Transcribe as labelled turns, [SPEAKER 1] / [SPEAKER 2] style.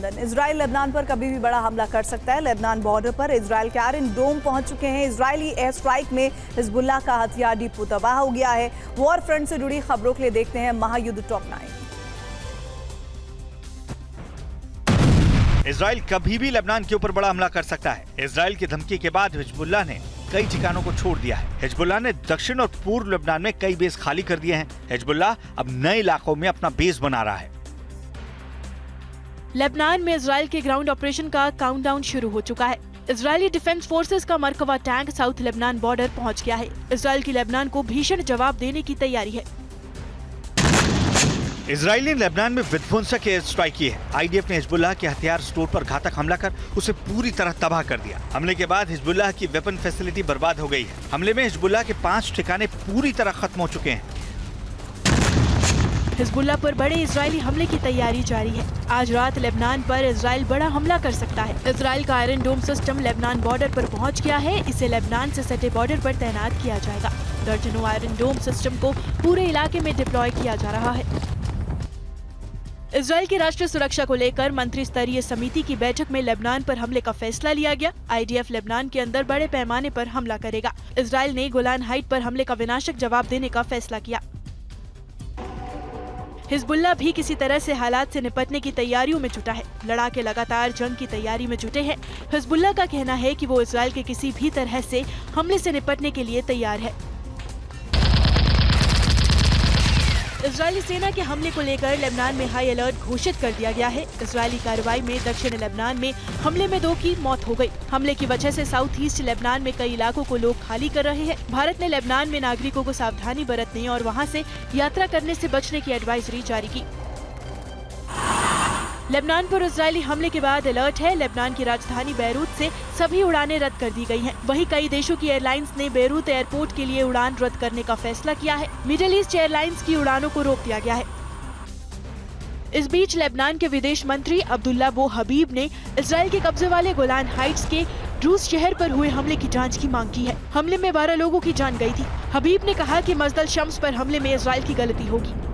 [SPEAKER 1] London. Israel Lebanon पर कभी भी बड़ा हमला कर सकता है। लेबनान बॉर्डर पर इजराइल के आयरन डोम पहुंच चुके हैं। इजरायली एयर स्ट्राइक में हिजबुल्लाह का हथियार डिपो तबाह हो गया है। वॉर फ्रंट से जुड़ी खबरों के लिए देखते हैं महायुद्ध टॉप 9।
[SPEAKER 2] इजराइल कभी भी लेबनान के ऊपर बड़ा हमला कर सकता है। इजराइल की धमकी के बाद हिजबुल्लाह ने कई ठिकानों को छोड़ दिया है। हिजबुल्लाह ने दक्षिण और पूर्व लेबनान में कई बेस खाली कर दिए हैं। हिजबुल्लाह अब नए इलाकों में अपना बेस बना रहा है।
[SPEAKER 3] लेबनान में इजराइल के ग्राउंड ऑपरेशन का काउंटडाउन शुरू हो चुका है। इजरायली डिफेंस फोर्सेस का Merkava tank south Lebanon border पहुंच गया है। इजराइल की लेबनान को भीषण जवाब देने की तैयारी है।
[SPEAKER 2] इजराइल ने लेबनान में विध्वंसक एयर स्ट्राइक की है। आईडीएफ ने हिजबुल्लाह के हथियार स्टोर पर घातक हमला कर उसे पूरी तरह तबाह कर दिया। हमले के बाद हिजबुल्लाह की वेपन फैसिलिटी बर्बाद हो गई है। हमले में हिजबुल्लाह के 5 ठिकाने पूरी तरह खत्म हो चुके हैं।
[SPEAKER 3] हिजबुल्लाह पर बड़े इजरायली हमले की तैयारी जारी है। आज रात लेबनान पर इजराइल बड़ा हमला कर सकता है। इजराइल का आयरन डोम सिस्टम लेबनान बॉर्डर पर पहुंच गया है। इसे लेबनान से सटे बॉर्डर पर तैनात किया जाएगा। दर्जनों आयरन डोम सिस्टम को पूरे इलाके में डिप्लॉय किया जा रहा है। इजराइल की राष्ट्रीय सुरक्षा को लेकर मंत्री स्तरीय समिति की बैठक में लेबनान पर हमले का फैसला लिया गया। आईडीएफ लेबनान के अंदर बड़े पैमाने पर हमला करेगा। इजराइल ने गोलान हाइट पर हमले का विनाशक जवाब देने का फैसला किया। हिजबुल्लाह भी किसी तरह से हालात से निपटने की तैयारियों में जुटा है। लड़ाके लगातार जंग की तैयारी में जुटे हैं। हिजबुल्लाह का कहना है कि वो इजराइल के किसी भी तरह से हमले से निपटने के लिए तैयार है। इजरायली सेना के हमले को लेकर लेबनान में हाई अलर्ट घोषित कर दिया गया है। इजरायली कार्रवाई में दक्षिण लेबनान में हमले में 2 की मौत हो गई। हमले की वजह से साउथ ईस्ट लेबनान में कई इलाकों को लोग खाली कर रहे हैं। भारत ने लेबनान में नागरिकों को सावधानी बरतने और वहां से यात्रा करने से बचने की एडवाइजरी जारी की। लेबनान पर इजरायली हमले के बाद अलर्ट है। लेबनान की राजधानी बैरूत से सभी उड़ानें रद्द कर दी गई हैं। वहीं कई देशों की एयरलाइंस ने बैरूत एयरपोर्ट के लिए उड़ान रद्द करने का फैसला किया है। मिडिल ईस्ट एयरलाइंस की उड़ानों को रोक दिया गया है। इस बीच लेबनान के विदेश मंत्री अब्दुल्ला बो हबीब ने इजराइल के कब्जे वाले गोलान हाइट्स के ड्रूज शहर पर हुए हमले की जांच की मांग की है। हमले में 12 लोगों की जान गई थी। हबीब ने कहा कि मस्जिद शम्स पर हमले में इजराइल की गलती होगी।